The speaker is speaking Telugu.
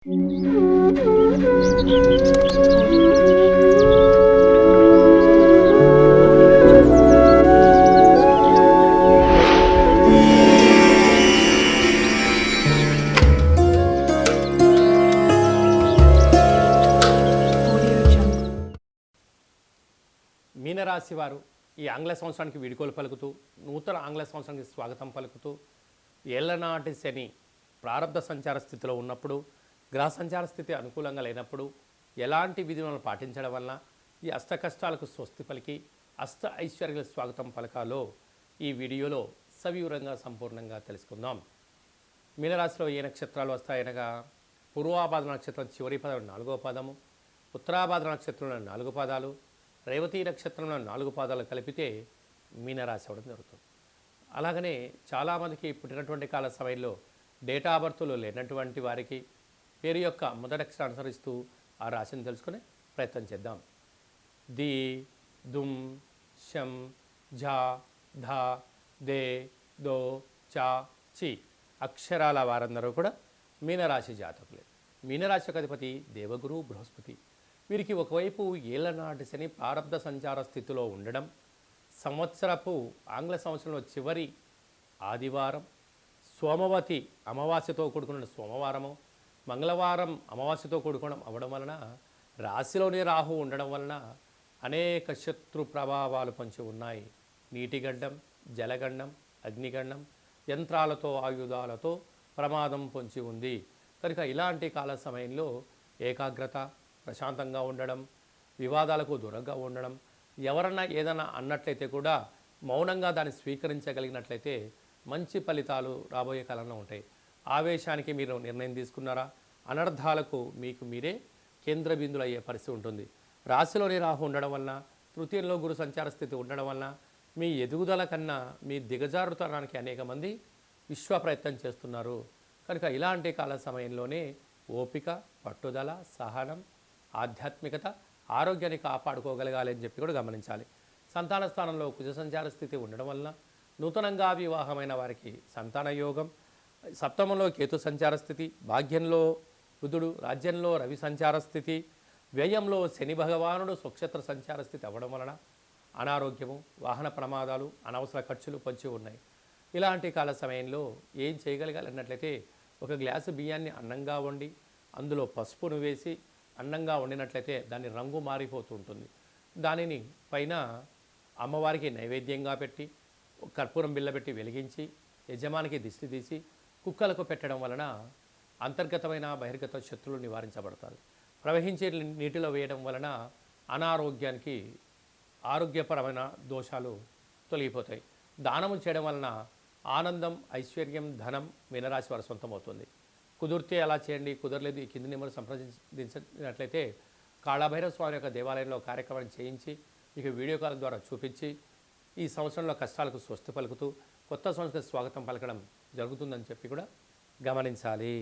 మీనరాశి వారు ఈ ఆంగ్ల సంవత్సరానికి వీడుకోలు పలుకుతూ నూతన ఆంగ్ల సంవత్సరానికి స్వాగతం పలుకుతూ ఏళ్లనాటి శని ప్రారంభ సంచార స్థితిలో ఉన్నప్పుడు గ్రహ సంచార స్థితి అనుకూలంగా లేనప్పుడు ఎలాంటి విధులను పాటించడం వలన ఈ అష్ట కష్టాలకు స్వస్తి పలికి అష్ట ఐశ్వర్యాల స్వాగతం పలకాలో ఈ వీడియోలో సవివరంగా సంపూర్ణంగా తెలుసుకుందాం. మీనరాశిలో ఏ నక్షత్రాలు వస్తాయనగా పూర్వాభాద్ర నక్షత్రం చివరి పదం 4వ పాదము, ఉత్తరాభాద్ర నక్షత్రంలో 4 పాదాలు, రేవతి నక్షత్రంలో 4 పాదాలు కలిపితే మీనరాశి అవ్వడం జరుగుతుంది. అలాగనే చాలామందికి పుట్టినటువంటి కాల సమయంలో డేటా ఆఫ్ బర్త్లు లేనటువంటి వారికి పేరు యొక్క మొదటి అక్షరం అనుసరిస్తూ ఆ రాశిని తెలుసుకునే ప్రయత్నం చేద్దాం. ది, దుమ్, షం, ఝ, ధ, దే, దో, చ, చి అక్షరాల వారందరూ కూడా మీనరాశి జాతకులే. మీనరాశి అధిపతి దేవగురు బృహస్పతి. వీరికి ఒకవైపు ఏళ్లనాటి శని ప్రారబ్ధ సంచార స్థితిలో ఉండడం, సంవత్సరపు ఆంగ్ల సంవత్సరంలో చివరి ఆదివారం సోమవతి అమావాస్యతో కూడుకున్న సోమవారము, మంగళవారం అమావాస్యతో కూడుకోవడం అవ్వడం వలన రాశిలోనే రాహు ఉండడం వలన అనేక శత్రు ప్రభావాలు పొంచి ఉన్నాయి. నీటిగండం, జలగండం, అగ్నిగండం, యంత్రాలతో ఆయుధాలతో ప్రమాదం పొంచి ఉంది. కనుక ఇలాంటి కాల సమయంలో ఏకాగ్రత, ప్రశాంతంగా ఉండడం, వివాదాలకు దూరంగా ఉండడం, ఎవరన్నా ఏదైనా అన్నట్లయితే కూడా మౌనంగా దాన్ని స్వీకరించగలిగినట్లయితే మంచి ఫలితాలు రాబోయే కాలంలో ఉంటాయి. ఆవేశానికి మీరు నిర్ణయం తీసుకున్నారా, అనర్థాలకు మీకు మీరే కేంద్ర బిందులు అయ్యే పరిస్థితి ఉంటుంది. రాశిలోని రాహు ఉండడం వలన, తృతీయంలో గురు సంచార స్థితి ఉండడం వలన మీ ఎదుగుదల కన్నా మీ దిగజారుతనానికి అనేక మంది విశ్వ ప్రయత్నం చేస్తున్నారు. కనుక ఇలాంటి కాల సమయంలోనే ఓపిక, పట్టుదల, సహనం, ఆధ్యాత్మికత, ఆరోగ్యాన్ని కాపాడుకోగలగాలి అని చెప్పి కూడా గమనించాలి. సంతాన స్థానంలో కుజ సంచార స్థితి ఉండడం వలన నూతనంగా వివాహమైన వారికి సంతాన యోగం, సప్తమంలో కేతు సంచార స్థితి, భాగ్యంలో బుధుడు, రాజ్యంలో రవి సంచార స్థితి, వ్యయంలో శని భగవానుడు స్వక్షేత్ర సంచార స్థితి అవ్వడం వలన అనారోగ్యము, వాహన ప్రమాదాలు, అనవసర ఖర్చులు పొంచి ఉన్నాయి. ఇలాంటి కాల సమయంలో ఏం చేయగలగాలి అన్నట్లయితే ఒక గ్లాసు బియ్యాన్ని అన్నంగా వండి అందులో పసుపును వేసి అన్నంగా వండినట్లయితే దాని రంగు మారిపోతూ ఉంటుంది. దానిని పైన అమ్మవారికి నైవేద్యంగా పెట్టి కర్పూరం బిళ్ళ పెట్టి వెలిగించి యజమానికి దిష్టి తీసి కుక్కలకు పెట్టడం వలన అంతర్గతమైన బహిర్గత శత్రువులు నివారించబడతారు. ప్రవహించే నీటిలో వేయడం వలన అనారోగ్యానికి ఆరోగ్యపరమైన దోషాలు తొలగిపోతాయి. దానము చేయడం వలన ఆనందం, ఐశ్వర్యం, ధనం మీనరాశి వారి సొంతమవుతుంది. కుదిరితే అలా చేయండి, కుదరలేదు ఈ కింది నెంబర్ సంప్రదించినట్లయితే కాళభైరవ స్వామి యొక్క దేవాలయంలో కార్యక్రమాన్ని చేయించి మీకు వీడియో కాల్ ద్వారా చూపించి ఈ సంవత్సరంలో కష్టాలకు స్వస్తి పలుకుతూ కొత్త సంవత్సరానికి స్వాగతం పలకడం జరుగుతుందని చెప్పి కూడా గమనించాలి.